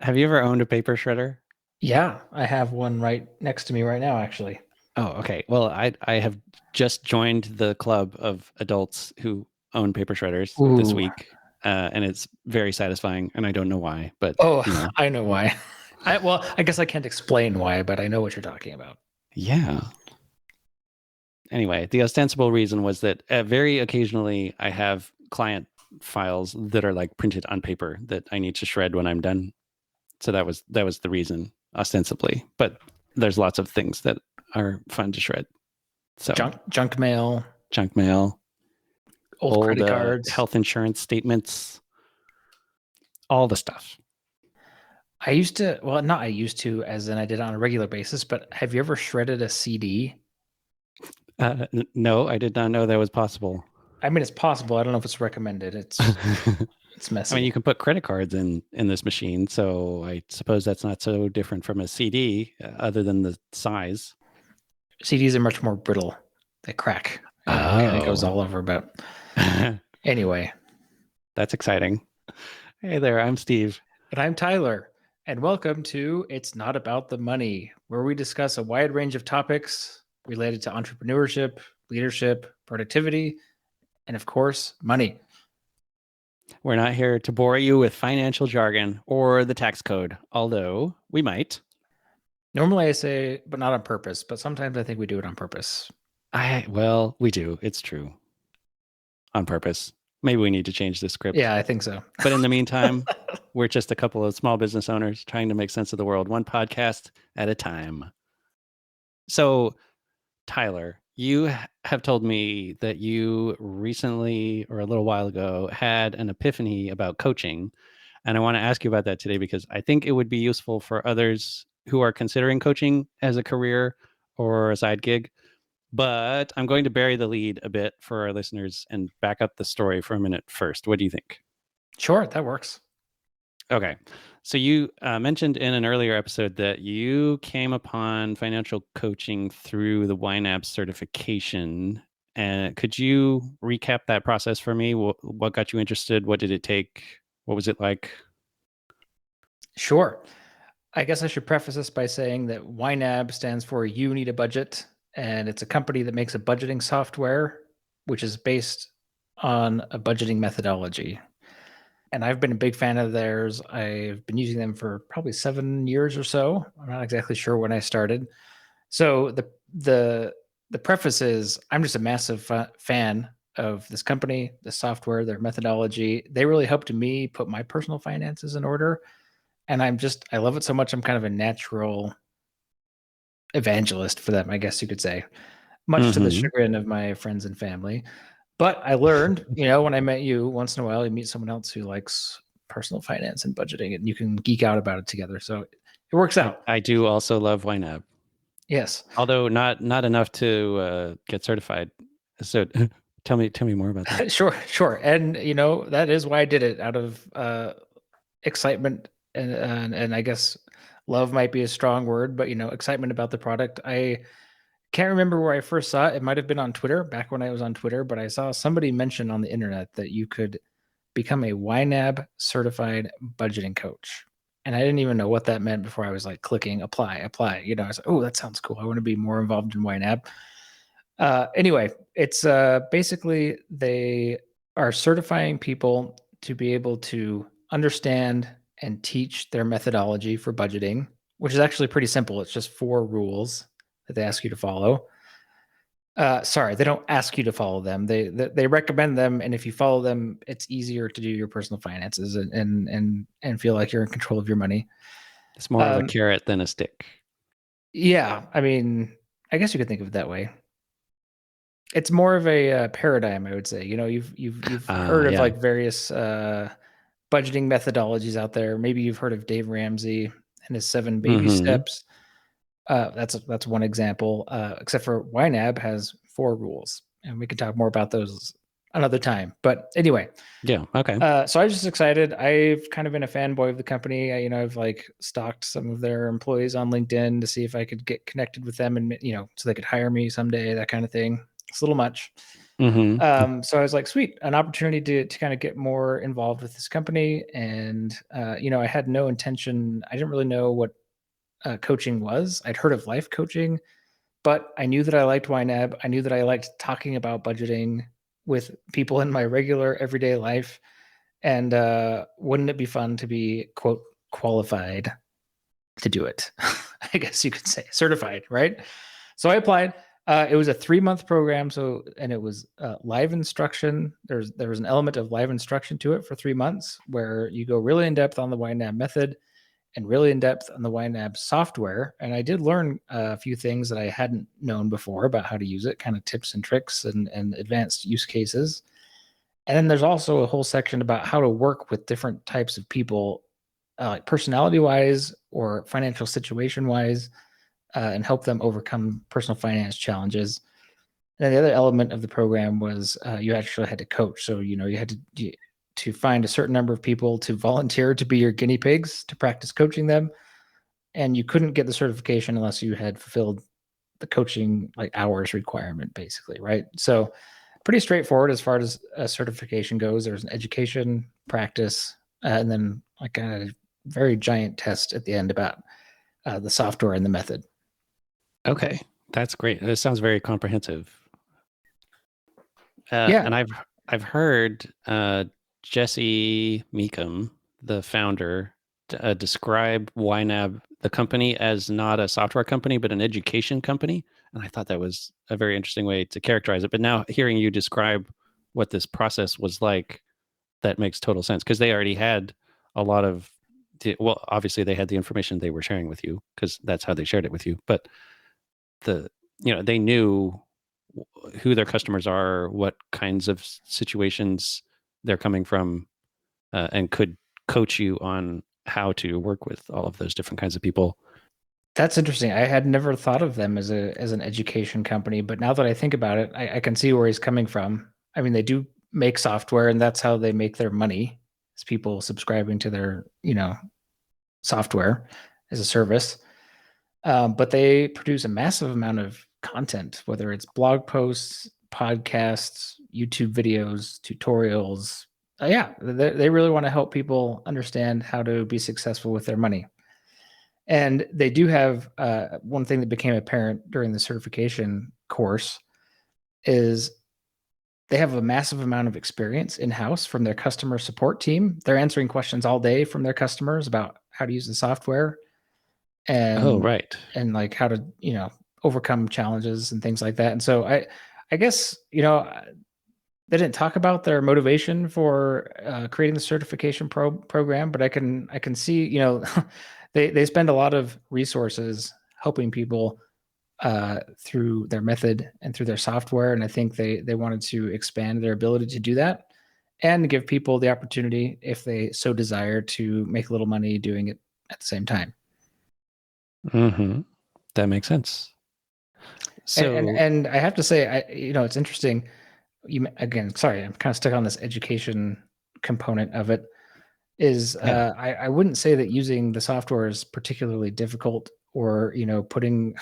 Have you ever owned a paper shredder? Yeah, I have one right next to me right now, actually. Oh, okay. Well, I have just joined the club of adults who own paper shredders this Ooh. week, and it's very satisfying. And I don't know why, but Oh, you know, I know why. I guess I can't explain why, but I know what you're talking about. yeah. Anyway, the ostensible reason was that very occasionally I have client files that are like printed on paper that I need to shred when I'm done. So that was the reason ostensibly. But there's lots of things that are fun to shred. So Junk mail, junk mail, old old credit cards. health insurance statements, all the stuff. I used to, well, not I used to, as in I did on a regular basis, but have you ever shredded a CD? No, I did not know that was possible. I mean, it's possible. I don't know if it's recommended. It's I mean, you messy. can put credit cards in this machine, so I suppose that's not so different from a CD, other than the size. CDs are much more brittle. They crack and it kind of goes Oh, all over. But anyway, that's exciting. Hey there, I'm Steve. and I'm Tyler, and welcome to It's Not About the Money, where we discuss a wide range of topics related to entrepreneurship, leadership, productivity, and of course, money. We're not here to bore you with financial jargon or the tax code, although we might. Normally I say, but not on purpose, but sometimes I think we do it on purpose. Well, we do. It's true. On purpose. Maybe we need to change the script. Yeah, I think so. But in the meantime, we're just a couple of small business owners trying to make sense of the world, one podcast at a time. So, Tyler, you have told me that you recently or a little while ago had an epiphany about coaching. And I want to ask you about that today because I think it would be useful for others who are considering coaching as a career or a side gig. But I'm going to bury the lead a bit for our listeners and back up the story for a minute first. What do you think? Sure, that works. Okay. So you mentioned in an earlier episode that you came upon financial coaching through the YNAB certification. And could you recap that process for me? What got you interested? What did it take? What was it like? Sure. I guess I should preface this by saying that YNAB stands for You Need a Budget, and it's a company that makes a budgeting software, which is based on a budgeting methodology. And I've been a big fan of theirs. I've been using them for probably 7 years or so. I'm not exactly sure when I started. So the preface is I'm just a massive fan of this company, the software, their methodology. They really helped me put my personal finances in order, and I love it so much. I'm kind of a natural evangelist for them, I guess you could say, much to the Mm-hmm. chagrin of my friends and family. But I learned, when I met you, once in a while, you meet someone else who likes personal finance and budgeting, and you can geek out about it together. So it works out. I do also love YNAB, Yes. although not enough to get certified. So tell me more about that. Sure. And that is why I did it, out of excitement, and I guess love might be a strong word, but excitement about the product. I can't remember where I first saw it. It might have been on Twitter, back when I was on Twitter, but I saw somebody mention on the internet that you could become a YNAB certified budgeting coach. And I didn't even know what that meant before I was like clicking apply. I was like, oh, that sounds cool. I want to be more involved in YNAB. Anyway, it's basically they are certifying people to be able to understand and teach their methodology for budgeting, which is actually pretty simple. It's just 4 rules that they ask you to follow. Sorry, they don't ask you to follow them. They recommend them, and if you follow them, it's easier to do your personal finances and feel like you're in control of your money. It's more of a Um, carrot than a stick. yeah, I mean, I guess you could think of it that way. It's more of a paradigm, I would say. You've heard of Yeah. like various budgeting methodologies out there. Maybe you've heard of Dave Ramsey and his 7 baby Mm-hmm. steps. That's one example. Except for YNAB has 4 rules, and we can talk more about those another time. But anyway, Yeah. Okay. so I was just excited. I've kind of been a fanboy of the company. I've like stalked some of their employees on LinkedIn to see if I could get connected with them, and so they could hire me someday. That kind of thing. It's a little much, So I was like, sweet, an opportunity to kind of get more involved with this company. And, I had no intention. I didn't really know what coaching was. I'd heard of life coaching, but I knew that I liked YNAB. I knew that I liked talking about budgeting with people in my regular everyday life. And wouldn't it be fun to be, quote, qualified to do it? I guess you could say certified, right? So I applied. It was a 3-month program, and it was live instruction. There was an element of live instruction to it for 3 months, where you go really in depth on the YNAB method and really in depth on the YNAB software. And I did learn a few things that I hadn't known before about how to use it, kind of tips and tricks and advanced use cases. And then there's also a whole section about how to work with different types of people, like personality wise or financial situation wise, and help them overcome personal finance challenges. And then the other element of the program was you actually had to coach. So, you had to find a certain number of people to volunteer to be your guinea pigs to practice coaching them. And you couldn't get the certification unless you had fulfilled the coaching like hours requirement, basically, right? So pretty straightforward as far as a certification goes. There's an education, practice, and then like a very giant test at the end about the software and the method. Okay, that's great. This sounds very comprehensive. Yeah. And I've heard Jesse Meekum, the founder, describe YNAB, the company, as not a software company but an education company, and I thought that was a very interesting way to characterize it. But now hearing you describe what this process was like, that makes total sense, because they already had a lot of well, obviously they had the information they were sharing with you because that's how they shared it with you, but they knew who their customers are, what kinds of situations they're coming from, and could coach you on how to work with all of those different kinds of people. That's interesting. I had never thought of them as an education company, but now that I think about it, I can see where he's coming from. I mean, they do make software, and that's how they make their money. Is people subscribing to their software as a service. But they produce a massive amount of content, whether it's blog posts, podcasts, YouTube videos, tutorials. Yeah, they really want to help people understand how to be successful with their money. And they do have one thing that became apparent during the certification course is they have a massive amount of experience in-house from their customer support team. They're answering questions all day from their customers about how to use the software Oh, and right. like how to overcome challenges and things like that. And so I guess they didn't talk about their motivation for creating the certification program, but I can see they spend a lot of resources helping people through their method and through their software, and I think they wanted to expand their ability to do that and give people the opportunity, if they so desire, to make a little money doing it at the same time. Mm-hmm. That makes sense. So And I have to say, it's interesting. Again, sorry, I'm kind of stuck on this education component of it. yeah. I wouldn't say that using the software is particularly difficult, or putting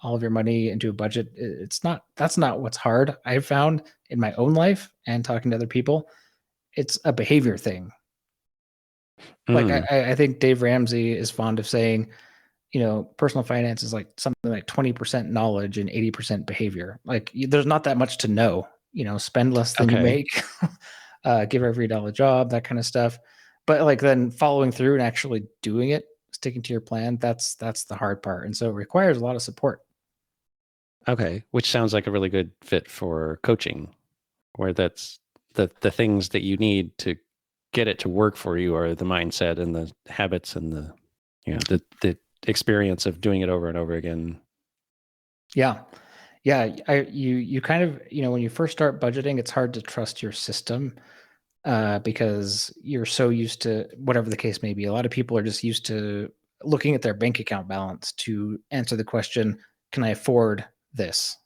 all of your money into a budget. That's not what's hard. I've found in my own life and talking to other people, it's a behavior thing. Like Mm. I think Dave Ramsey is fond of saying, personal finance is like something like 20% knowledge and 80% behavior. Like there's not that much to know, spend less than you Okay. make, give every dollar job, that kind of stuff. But like then following through and actually doing it, sticking to your plan, that's the hard part. And so it requires a lot of support. Okay. Which sounds like a really good fit for coaching, where that's the things that you need to get it to work for you are the mindset and the habits and the experience of doing it over and over again. Yeah. Yeah. You kind of, when you first start budgeting, it's hard to trust your system because you're so used to whatever the case may be. A lot of people are just used to looking at their bank account balance to answer the question, can I afford this?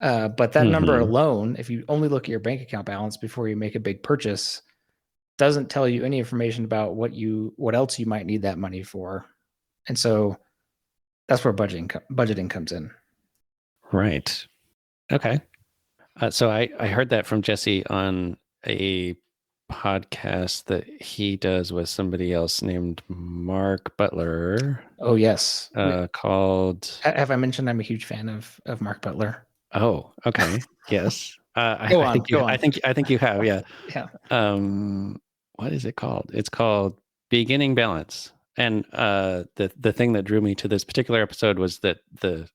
But that number Mm-hmm. alone, if you only look at your bank account balance before you make a big purchase, doesn't tell you any information about what else you might need that money for. And so that's where budgeting comes in. Right. Okay. So I heard that from Jesse on a podcast that he does with somebody else named Mark Butler, Oh yes. called. Have I mentioned I'm a huge fan of Mark Butler? Oh, okay. Yes. Go I on, think you. go on. I think you have. Yeah. Yeah, What is it called? It's called Beginning Balance. And the thing that drew me to this particular episode was that the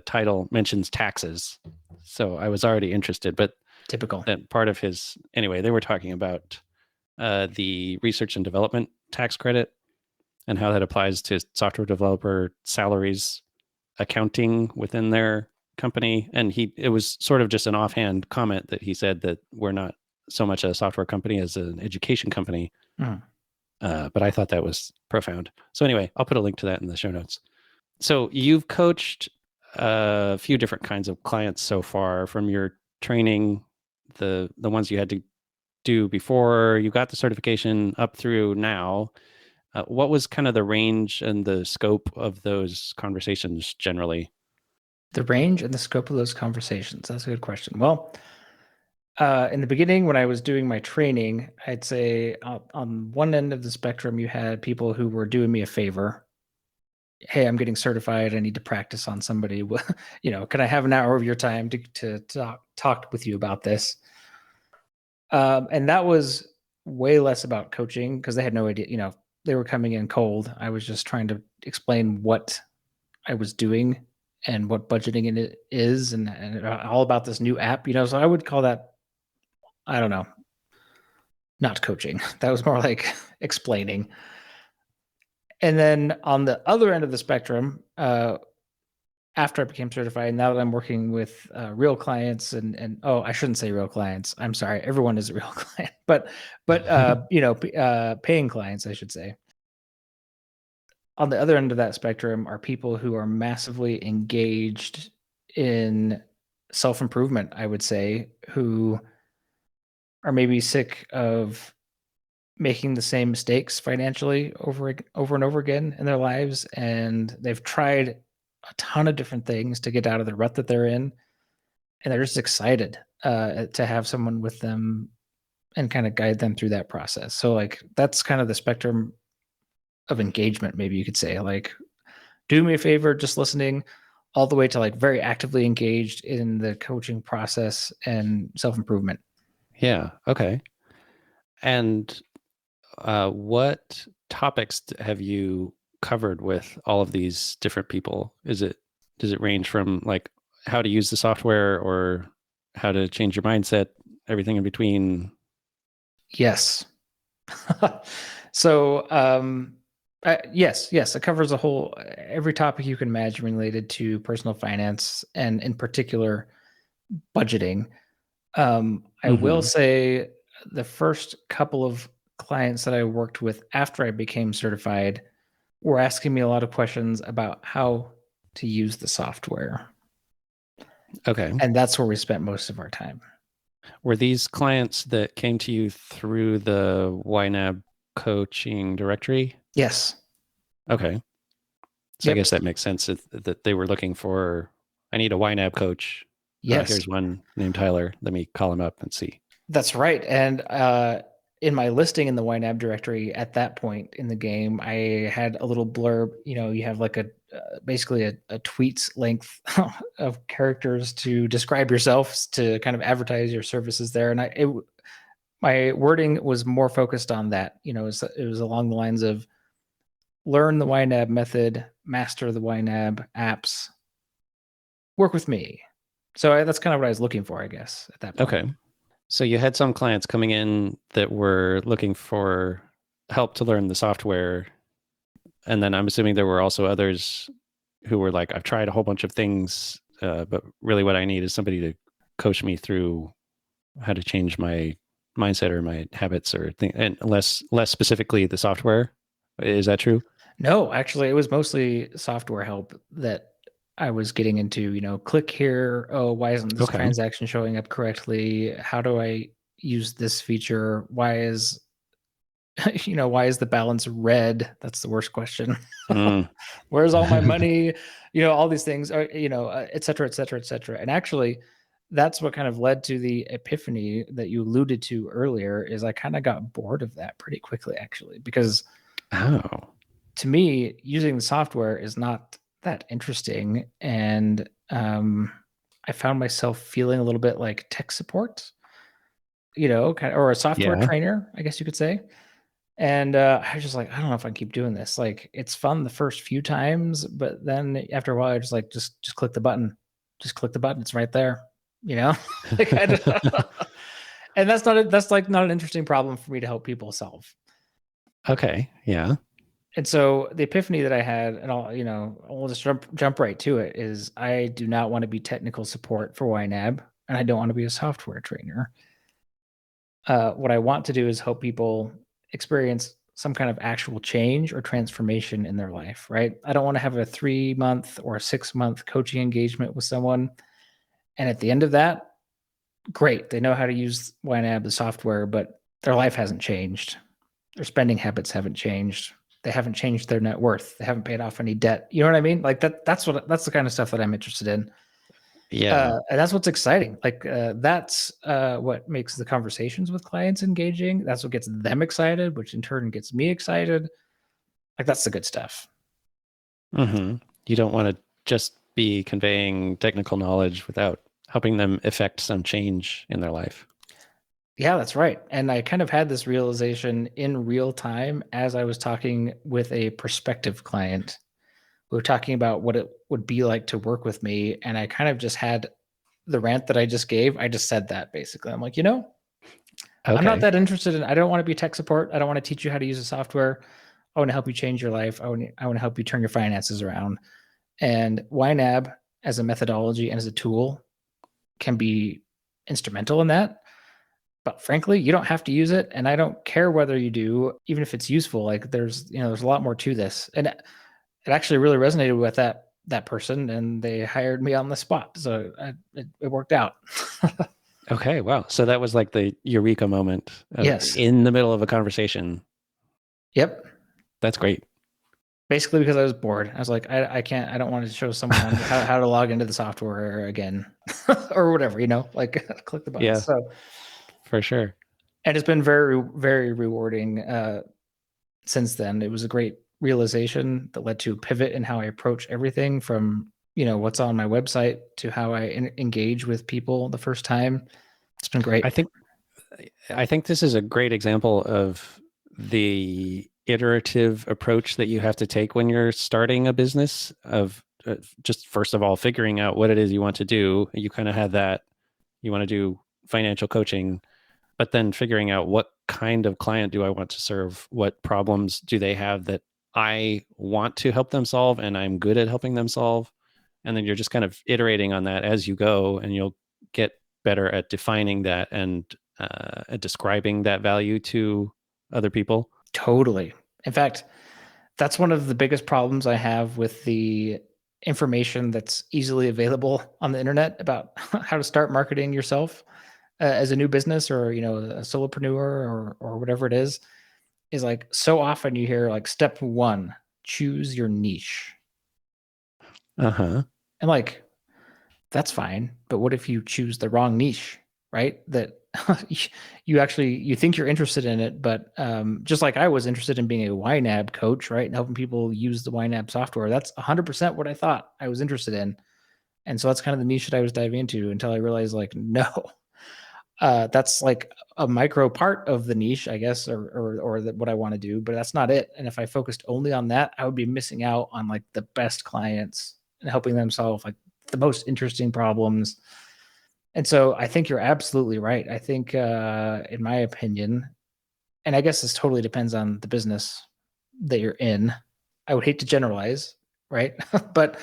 title mentions taxes, so I was already interested. But typical. that part of his anyway, they were talking about the research and development tax credit and how that applies to software developer salaries accounting within their company. And it was sort of just an offhand comment that he said that we're not so much a software company as an education company. Mm. But I thought that was profound. So anyway, I'll put a link to that in the show notes. So you've coached a few different kinds of clients so far, from your training, the ones you had to do before you got the certification up through now. What was kind of the range and the scope of those conversations generally? The range and the scope of those conversations. That's a good question. Well, in the beginning, when I was doing my training, I'd say on one end of the spectrum, you had people who were doing me a favor. Hey, I'm getting certified. I need to practice on somebody. Can I have an hour of your time to talk with you about this? And that was way less about coaching because they had no idea. They were coming in cold. I was just trying to explain what I was doing and what budgeting in it is, and all about this new app. So I would call that, I don't know, not coaching. That was more like explaining. And then on the other end of the spectrum, after I became certified, now that I'm working with real clients and I shouldn't say real clients. I'm sorry, everyone is a real client, but paying clients, I should say. On the other end of that spectrum are people who are massively engaged in self-improvement, I would say, who are maybe sick of making the same mistakes financially over and over again in their lives, and they've tried a ton of different things to get out of the rut that they're in, and they're just excited to have someone with them and kind of guide them through that process. So like that's kind of the spectrum of engagement, maybe you could say. Like, do me a favor, just listening, all the way to like very actively engaged in the coaching process and self-improvement. Yeah. Okay. And what topics have you covered with all of these different people? Does it range from like how to use the software or how to change your mindset, everything in between? Yes. So, yes, it covers every topic you can imagine related to personal finance and in particular budgeting. I will say the first couple of clients that I worked with after I became certified were asking me a lot of questions about how to use the software. Okay. And that's where we spent most of our time. Were these clients that came to you through the YNAB coaching directory? Yes. Okay. So I Yep. guess that makes sense that they were looking for, I need a YNAB coach. Yes. Here's one named Tyler. Let me call him up and see. That's right. And in my listing in the YNAB directory at that point in the game, I had a little blurb. You have like basically a tweet's length of characters to describe yourself, to kind of advertise your services there. And my wording was more focused on that. It was along the lines of learn the YNAB method, master the YNAB apps, work with me. So that's kind of what I was looking for, I guess, at that point. Okay. So you had some clients coming in that were looking for help to learn the software. And then I'm assuming there were also others who were like, I've tried a whole bunch of things, but really what I need is somebody to coach me through how to change my mindset or my habits and less specifically the software. Is that true? No, actually, it was mostly software help that I was getting into. Click here. Oh, why isn't this transaction showing up correctly? How do I use this feature? Why is the balance red? That's the worst question. Where's all my money? All these things are, et cetera, et cetera, et cetera. And actually, that's what kind of led to the epiphany that you alluded to earlier. Is I kind of got bored of that pretty quickly, actually, because to me, using the software is not that interesting. And I found myself feeling a little bit like tech support, or a software trainer, I guess you could say. And I was just like, I don't know if I can keep doing this. Like, it's fun the first few times, but then after a while, I just like, just click the button. Just click the button. It's right there, like, and that's like not an interesting problem for me to help people solve. Okay. Yeah. And so the epiphany that I had, and I'll just jump right to it, is I do not want to be technical support for YNAB, and I don't want to be a software trainer. What I want to do is help people experience some kind of actual change or transformation in their life, right? I don't want to have a 3-month or a 6-month coaching engagement with someone. And at the end of that, great, they know how to use YNAB, the software, but their life hasn't changed. Their spending habits haven't changed. They haven't changed their net worth. They haven't paid off any debt. You know what I mean? Like that's the kind of stuff that I'm interested in. Yeah. And that's what's exciting. Like that's what makes the conversations with clients engaging. That's what gets them excited, which in turn gets me excited. Like that's the good stuff. Mm-hmm. You don't want to just be conveying technical knowledge without helping them effect some change in their life. Yeah, that's right. And I kind of had this realization in real time as I was talking with a prospective client. We were talking about what it would be like to work with me. And I kind of just had the rant that I just gave. I just said that basically. I'm like, I'm not that interested in, I don't want to be tech support. I don't want to teach you how to use the software. I want to help you change your life. I want to help you turn your finances around. And YNAB as a methodology and as a tool can be instrumental in that. But frankly, you don't have to use it. And I don't care whether you do, even if it's useful. Like there's a lot more to this. And it actually really resonated with that person, and they hired me on the spot. So it worked out. Okay. Wow. So that was like the eureka moment. Yes. In the middle of a conversation. Yep. That's great. Basically because I was bored. I was like, I don't want to show someone how to log into the software again or whatever, like click the button. Yeah, so for sure. And it's been very, very rewarding since then. It was a great realization that led to a pivot in how I approach everything, from what's on my website to how I engage with people the first time. It's been great. I think this is a great example of the iterative approach that you have to take when you're starting a business, of just first of all figuring out what it is you want to do. You kind of had that, you want to do financial coaching, but then figuring out what kind of client do I want to serve? What problems do they have that I want to help them solve and I'm good at helping them solve? And then you're just kind of iterating on that as you go, and you'll get better at defining that and at describing that value to other people. Totally. In fact, that's one of the biggest problems I have with the information that's easily available on the internet about how to start marketing yourself as a new business, or a solopreneur, or whatever it is like, so often you hear like step 1, choose your niche. Uh-huh. And like, that's fine, but what if you choose the wrong niche, right? That you think you're interested in it, but just like I was interested in being a YNAB coach, right, and helping people use the YNAB software. That's 100% what I thought I was interested in. And so that's kind of the niche that I was diving into, until I realized, like, no, that's like a micro part of the niche, I guess, or what I want to do, but that's not it. And if I focused only on that, I would be missing out on like the best clients and helping them solve like the most interesting problems. And so I think you're absolutely right. I think, in my opinion, and I guess this totally depends on the business that you're in. I would hate to generalize, right? but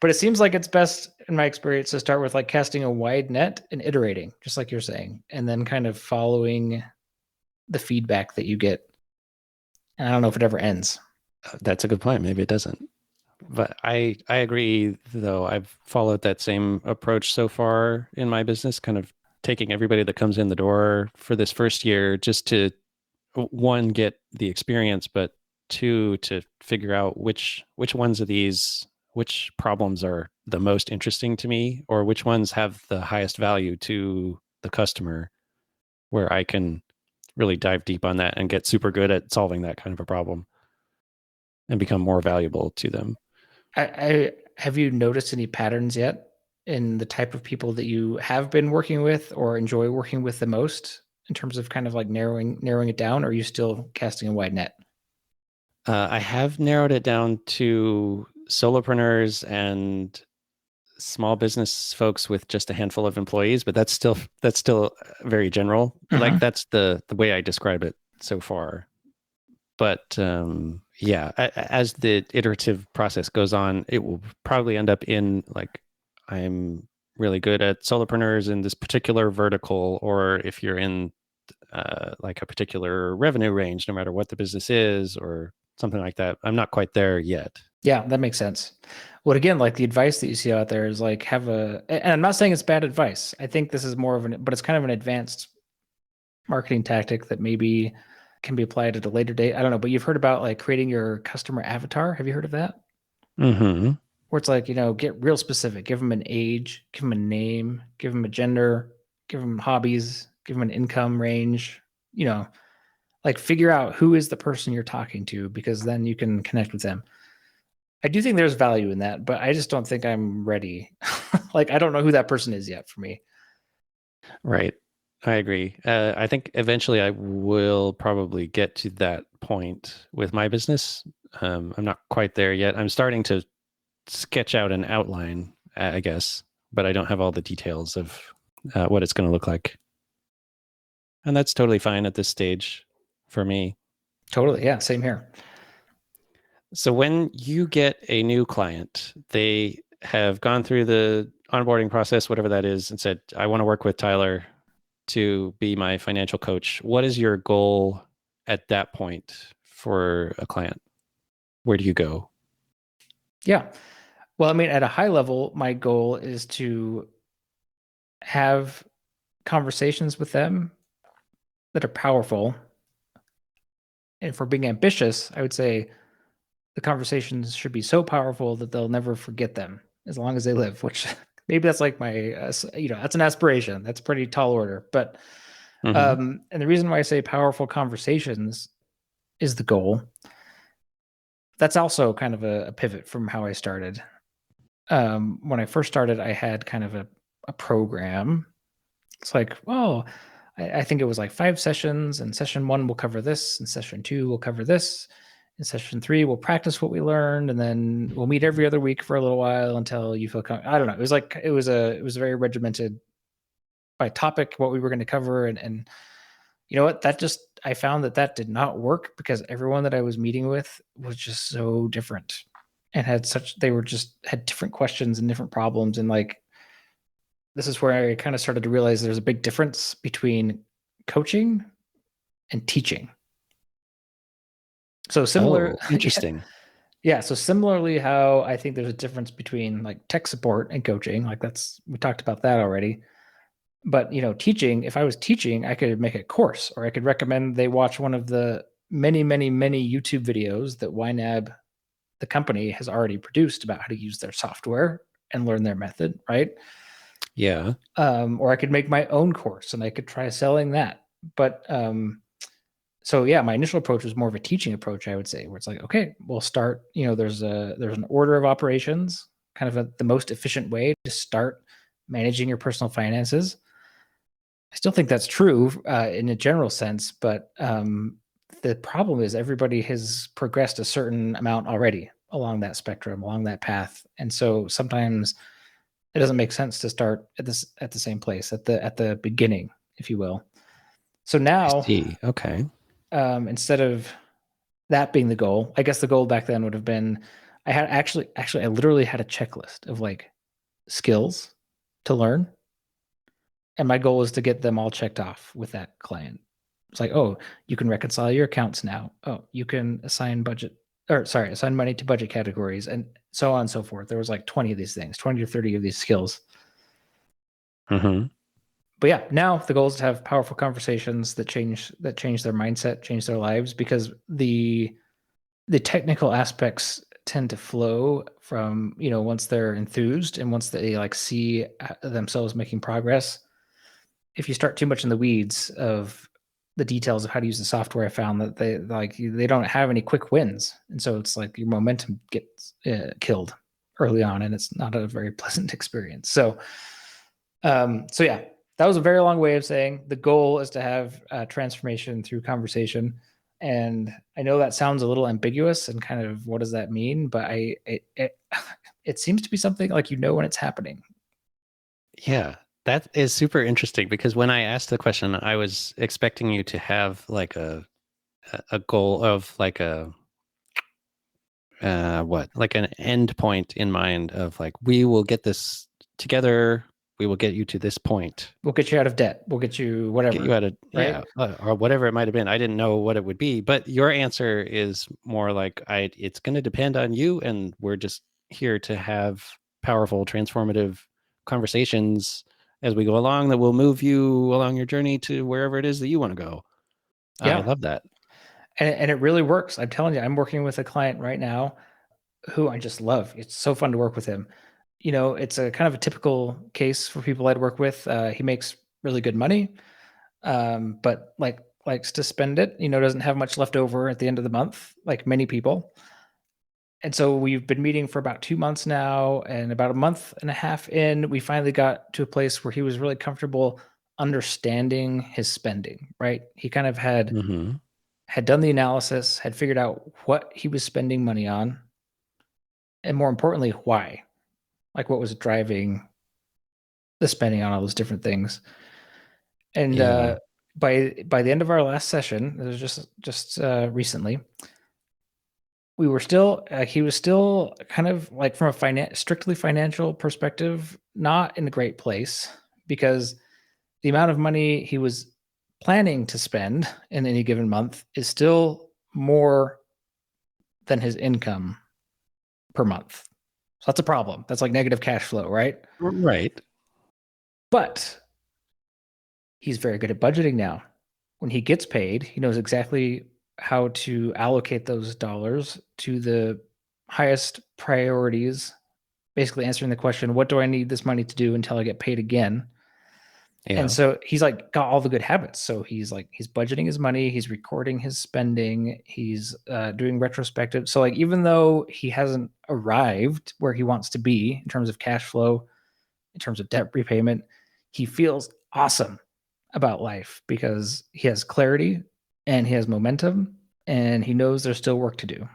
it seems like it's best, in my experience, to start with like casting a wide net and iterating, just like you're saying, and then kind of following the feedback that you get. And I don't know if it ever ends. That's a good point. Maybe it doesn't. But I agree, though. I've followed that same approach so far in my business, kind of taking everybody that comes in the door for this first year just to, one, get the experience, but two, to figure out which ones of these which problems are the most interesting to me, or which ones have the highest value to the customer, where I can really dive deep on that and get super good at solving that kind of a problem and become more valuable to them. I have you noticed any patterns yet in the type of people that you have been working with or enjoy working with the most in terms of kind of like narrowing it down, or are you still casting a wide net? I have narrowed it down to solopreneurs and small business folks with just a handful of employees, but that's still very general. Like Mhm. that's the way I describe it so far. But yeah, as the iterative process goes on, it will probably end up in like I'm really good at solopreneurs in this particular vertical, or if you're in like a particular revenue range, no matter what the business is, or something like that. I'm not quite there yet. Yeah, that makes sense. Well, again, like the advice that you see out there is like have a, and I'm not saying it's bad advice. I think this is more of an, but it's kind of an advanced marketing tactic that maybe can be applied at a later date. I don't know, but you've heard about like creating your customer avatar. Have you heard of that? Mm-hmm. Where it's like, get real specific, give them an age, give them a name, give them a gender, give them hobbies, give them an income range, you know, like figure out who is the person you're talking to, because then you can connect with them. I do think there's value in that, but I just don't think I'm ready. Like, I don't know who that person is yet for me. Right. I agree. I think eventually I will probably get to that point with my business. I'm not quite there yet. I'm starting to sketch out an outline, I guess, but I don't have all the details of what it's going to look like. And that's totally fine at this stage for me. Totally. Yeah. Same here. So when you get a new client, they have gone through the onboarding process, whatever that is, and said, I want to work with Tyler to be my financial coach. What is your goal at that point for a client? Where do you go? Yeah. Well, I mean, at a high level, my goal is to have conversations with them that are powerful. And for being ambitious, I would say the conversations should be so powerful that they'll never forget them as long as they live, which maybe that's like my, that's an aspiration. That's a pretty tall order. But, Mm-hmm. and the reason why I say powerful conversations is the goal. That's also kind of a pivot from how I started. When I first started, I had kind of a program. It's like, oh, I think it was like 5 sessions, and session 1 will cover this, and session 2 will cover this. In session 3, we'll practice what we learned, and then we'll meet every other week for a little while until you feel I don't know. It was like it was very regimented by topic what we were going to cover, and you know what? That just I found that did not work because everyone that I was meeting with was just so different and they were just had different questions and different problems, and like this is where I kind of started to realize there's a big difference between coaching and teaching. So similar, Oh, yeah, interesting. yeah. So similarly, how I think there's a difference between like tech support and coaching. Like we talked about that already. But teaching. If I was teaching, I could make a course, or I could recommend they watch one of the many, many, many YouTube videos that YNAB, the company, has already produced about how to use their software and learn their method, right? Yeah. Or I could make my own course and I could try selling that. But so yeah, my initial approach was more of a teaching approach, I would say, where it's like, okay, we'll start. There's an order of operations, kind of the most efficient way to start managing your personal finances. I still think that's true in a general sense, but the problem is everybody has progressed a certain amount already along that spectrum, along that path, and so sometimes it doesn't make sense to start at the same place at the beginning, if you will. So I now, see. Okay. instead of that being the goal, I guess the goal back then would have been I had actually I literally had a checklist of like skills to learn, and my goal is to get them all checked off with that client. It's like, oh, you can reconcile your accounts now. Oh, you can assign money to budget categories, and so on and so forth. There was like 20 of these things, 20 to 30 of these skills. Mm-hmm. But yeah, now the goal is to have powerful conversations that change their mindset, change their lives, because the technical aspects tend to flow from, once they're enthused and once they like see themselves making progress. If you start too much in the weeds of the details of how to use the software, I found that they don't have any quick wins, and so it's like your momentum gets killed early on, and it's not a very pleasant experience. So yeah, that was a very long way of saying the goal is to have transformation through conversation. And I know that sounds a little ambiguous and kind of what does that mean? But it seems to be something like when it's happening. Yeah, that is super interesting because when I asked the question, I was expecting you to have like a goal of like a like an end point in mind of like we will get this together, we will get you to this point. We'll get you out of debt. We'll get you Get you whatever, out of right? or whatever it might have been. I didn't know what it would be, but your answer is more like it's going to depend on you, and we're just here to have powerful, transformative conversations as we go along that will move you along your journey to wherever it is that you want to go. I Yeah. love that. And it really works. I'm telling you, I'm working with a client right now who I just love. It's so fun to work with him. It's a kind of a typical case for people I'd work with. He makes really good money, but likes to spend it. Doesn't have much left over at the end of the month, like many people. And so we've been meeting for about 2 months now, and about a month and a half in, we finally got to a place where he was really comfortable understanding his spending. Right? He kind of Mm-hmm. had done the analysis, had figured out what he was spending money on, and more importantly, why. Like what was driving the spending on all those different things. And Yeah. by the end of our last session, it was just recently, we were still he was still kind of like from a strictly financial perspective, not in a great place because the amount of money he was planning to spend in any given month is still more than his income per month. So that's a problem. That's like negative cash flow, right? Right. But he's very good at budgeting now. When he gets paid, he knows exactly how to allocate those dollars to the highest priorities, basically answering the question, what do I need this money to do until I get paid again? And Yeah. so he's like got all the good habits. So he's budgeting his money, he's recording his spending, he's doing retrospective. So like even though he hasn't arrived where he wants to be in terms of cash flow, in terms of debt repayment, he feels awesome about life because he has clarity and he has momentum and he knows there's still work to do.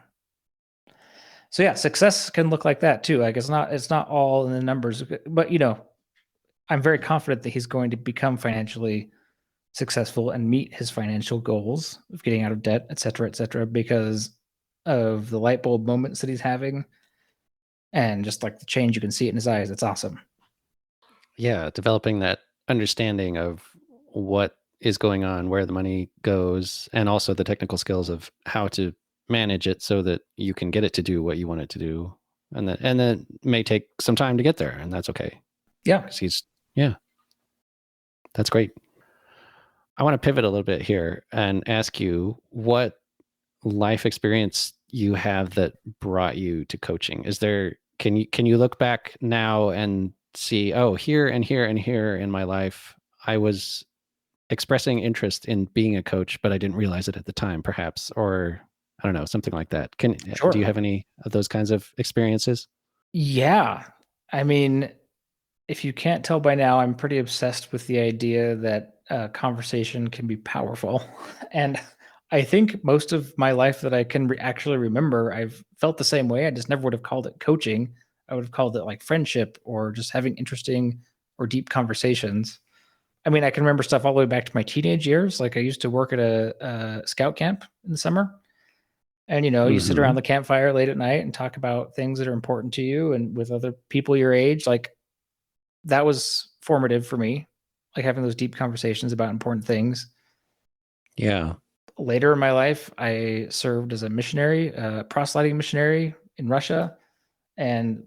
So yeah, success can look like that too. Like it's not all in the numbers, but I'm very confident that he's going to become financially successful and meet his financial goals of getting out of debt, et cetera, because of the light bulb moments that he's having and just like the change you can see it in his eyes. It's awesome. Yeah, developing that understanding of what is going on, where the money goes, and also the technical skills of how to manage it so that you can get it to do what you want it to do. And then it may take some time to get there, and that's okay. Yeah. Because yeah, that's great. I want to pivot a little bit here and ask you what life experience you have that brought you to coaching. Can you look back now and see, oh, here and here and here in my life I was expressing interest in being a coach, but I didn't realize it at the time, perhaps, or I don't know, something like that. Do you Sure. have any of those kinds of experiences? Yeah. I mean, if you can't tell by now, I'm pretty obsessed with the idea that conversation can be powerful. And I think most of my life that I can actually remember, I've felt the same way. I just never would have called it coaching. I would have called it like friendship or just having interesting or deep conversations. I mean, I can remember stuff all the way back to my teenage years. Like I used to work at a scout camp in the summer. And you sit around Mm-hmm. the campfire late at night and talk about things that are important to you and with other people your age. Like that was formative for me, like having those deep conversations about important things. Yeah. Later in my life, I served as a missionary, proselyting missionary in Russia. And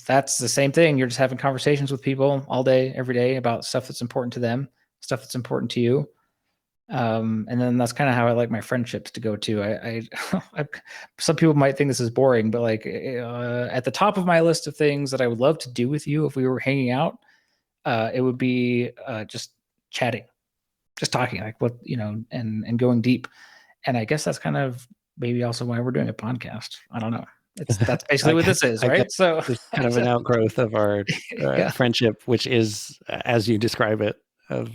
that's the same thing. You're just having conversations with people all day, every day about stuff that's important to them, stuff that's important to you. And then that's kind of how I like my friendships to go too. Some people might think this is boring, but like at the top of my list of things that I would love to do with you if we were hanging out, it would be just chatting, just talking, like what, and going deep. And I guess that's kind of maybe also why we're doing a podcast. I don't know. That's basically what this is, I guess right? So it's kind of an outgrowth of our yeah, friendship, which is, as you describe it, of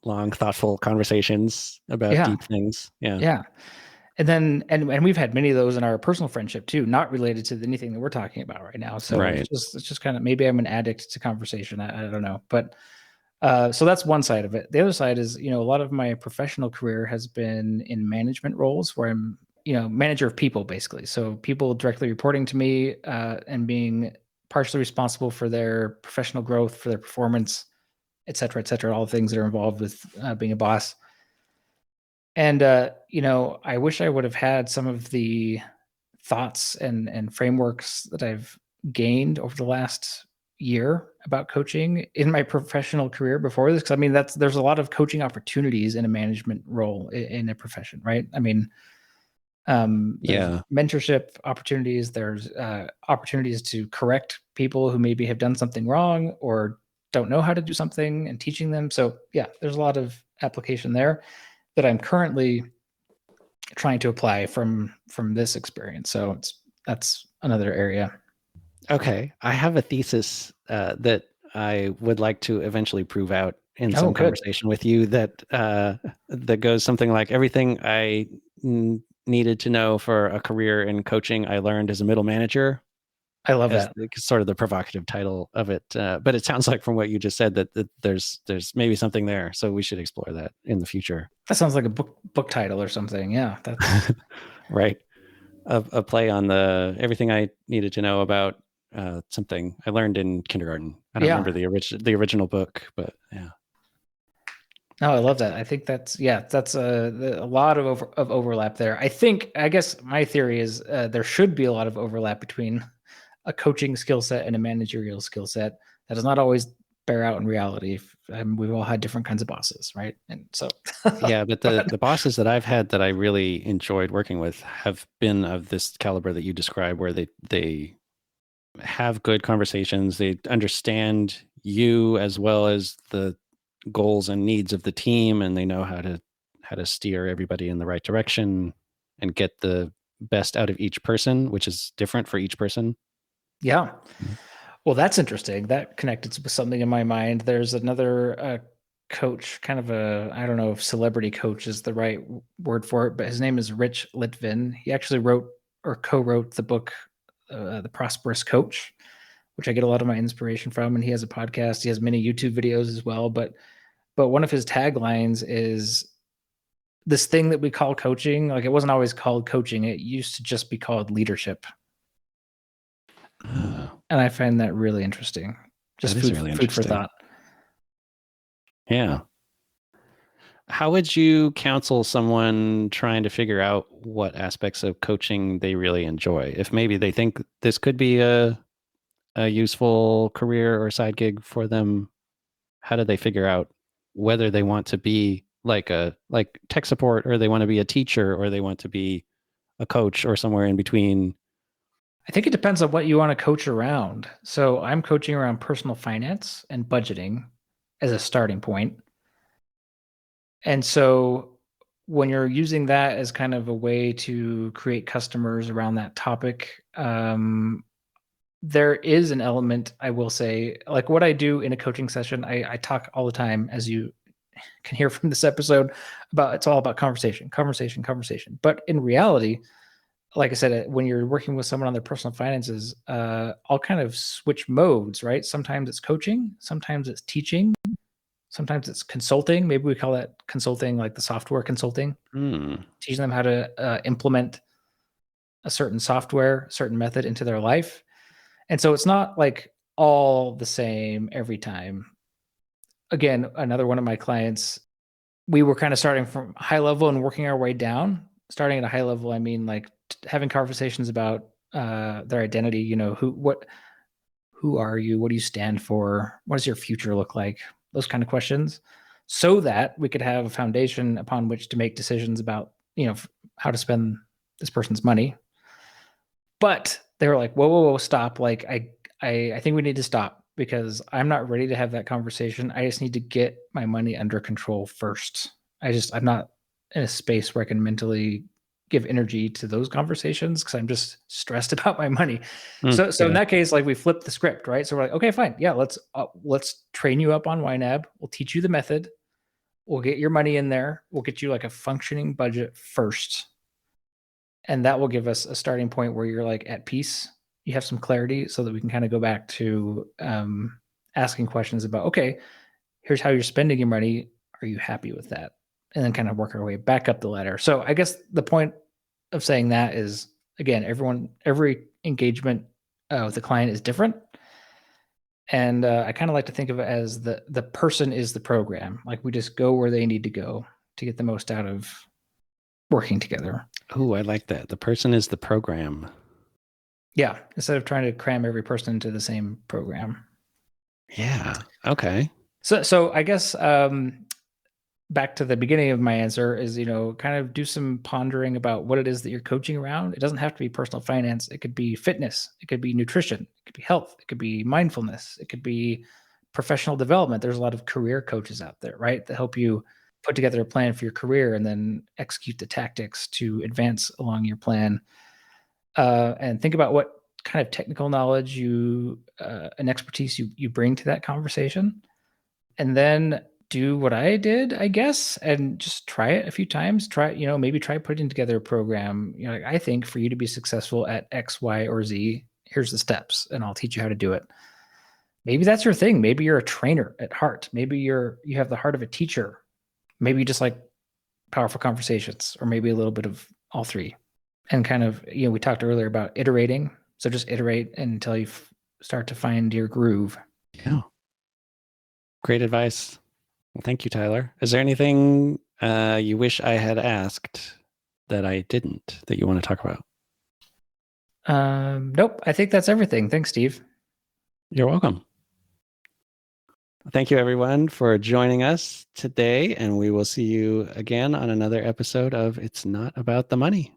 long, thoughtful conversations about yeah, deep things. Yeah. yeah. And then and we've had many of those in our personal friendship too, not related to anything that we're talking about right now. So Right. it's just kind of, maybe I'm an addict to conversation. I don't know, but so that's one side of it. The other side is, a lot of my professional career has been in management roles where I'm, manager of people basically. So people directly reporting to me and being partially responsible for their professional growth, for their performance, et cetera, all the things that are involved with being a boss. And I wish I would have had some of the thoughts and frameworks that I've gained over the last year about coaching in my professional career before this. Cause I mean, there's a lot of coaching opportunities in a management role in a profession, right? I mean, there's Yeah. mentorship opportunities, there's opportunities to correct people who maybe have done something wrong or don't know how to do something and teaching them. So yeah, there's a lot of application there that I'm currently trying to apply from this experience. So that's another area. Okay. I have a thesis that I would like to eventually prove out in Oh, some good. conversation with you that goes something like everything I needed to know for a career in coaching, I learned as a middle manager, I love as that. sort of the provocative title of it. But it sounds like from what you just said that there's maybe something there. So we should explore that in the future. That sounds like a book title or something. Yeah, that's Right. A play on the everything I needed to know about something I learned in kindergarten. I don't yeah. remember the original book, but yeah. No, I love that. I think that's a lot of overlap there. I guess my theory is there should be a lot of overlap between a coaching skill set and a managerial skill set. That does not always bear out in reality. We've all had different kinds of bosses, right? And so, Yeah, but but the bosses that I've had that I really enjoyed working with have been of this caliber that you describe, where they have good conversations, they understand you as well as the goals and needs of the team, and they know how to steer everybody in the right direction and get the best out of each person, which is different for each person. yeah. Well, that's interesting. That connected with something in my mind. There's another coach, kind of I don't know if celebrity coach is the right word for it, but his name is Rich Litvin. He actually wrote or co-wrote the book, The Prosperous Coach, which I get a lot of my inspiration from. And he has a podcast. He has many YouTube videos as well. But one of his taglines is this thing that we call coaching. Like, it wasn't always called coaching. It used to just be called leadership. Uh, And I find that really interesting. that Just is really food for interesting. thought. Yeah. How would you counsel someone trying to figure out what aspects of coaching they really enjoy? If maybe they think this could be a useful career or side gig for them, how do they figure out whether they want to be like tech support, or they want to be a teacher, or they want to be a coach, or somewhere in between? I think it depends on what you want to coach around. So I'm coaching around personal finance and budgeting as a starting point. And so when you're using that as kind of a way to create customers around that topic, there is an element, I will say, like what I do in a coaching session, I talk all the time, as you can hear from this episode, about it's all about conversation, conversation, conversation. But in reality, like I said, when you're working with someone on their personal finances, I'll kind of switch modes, right? Sometimes it's coaching, sometimes it's teaching, sometimes it's consulting. Maybe we call that consulting, like the software consulting, Hmm. teaching them how to implement a certain software, certain method into their life. And so it's not like all the same every time. Again, another one of my clients, we were kind of starting from high level and working our way down. Starting at a high level, I mean, like having conversations about their identity. Who are you? What do you stand for? What does your future look like? Those kind of questions. so that we could have a foundation upon which to make decisions about, how to spend this person's money. But they were like, whoa, stop. Like, I think we need to stop because I'm not ready to have that conversation. I just need to get my money under control first. I'm not in a space where I can mentally give energy to those conversations because I'm just stressed about my money. So in that case, like we flipped the script, right? So we're like, okay, fine. Yeah, let's train you up on YNAB. We'll teach you the method. We'll get your money in there. We'll get you like a functioning budget first. And that will give us a starting point where you're like at peace. You have some clarity so that we can kind of go back to asking questions about, okay, here's how you're spending your money. Are you happy with that? And then kind of work our way back up the ladder. So I guess the point of saying that is, again, every engagement with the client is different. And I kind of like to think of it as the person is the program. Like we just go where they need to go to get the most out of working together. Oh, I like that. The person is the program. Yeah, instead of trying to cram every person into the same program. Yeah. Okay. So I guess back to the beginning of my answer is, kind of do some pondering about what it is that you're coaching around. It doesn't have to be personal finance. It could be fitness. It could be nutrition. It could be health. It could be mindfulness. It could be professional development. There's a lot of career coaches out there, right, that help you put together a plan for your career and then execute the tactics to advance along your plan. And think about what kind of technical knowledge and expertise you bring to that conversation. And then do what I did, I guess, and just try it a few times. Maybe try putting together a program. Like, I think for you to be successful at X, Y, or Z, here's the steps, and I'll teach you how to do it. Maybe that's your thing. Maybe you're a trainer at heart. Maybe you have the heart of a teacher. Maybe you just like powerful conversations, or maybe a little bit of all three. And kind of, we talked earlier about iterating. So just iterate until you start to find your groove. Yeah. Great advice. Well, thank you, Tyler. Is there anything you wish I had asked that I didn't that you want to talk about? Nope. I think that's everything. Thanks, Steve. You're welcome. Thank you, everyone, for joining us today. And we will see you again on another episode of It's Not About the Money.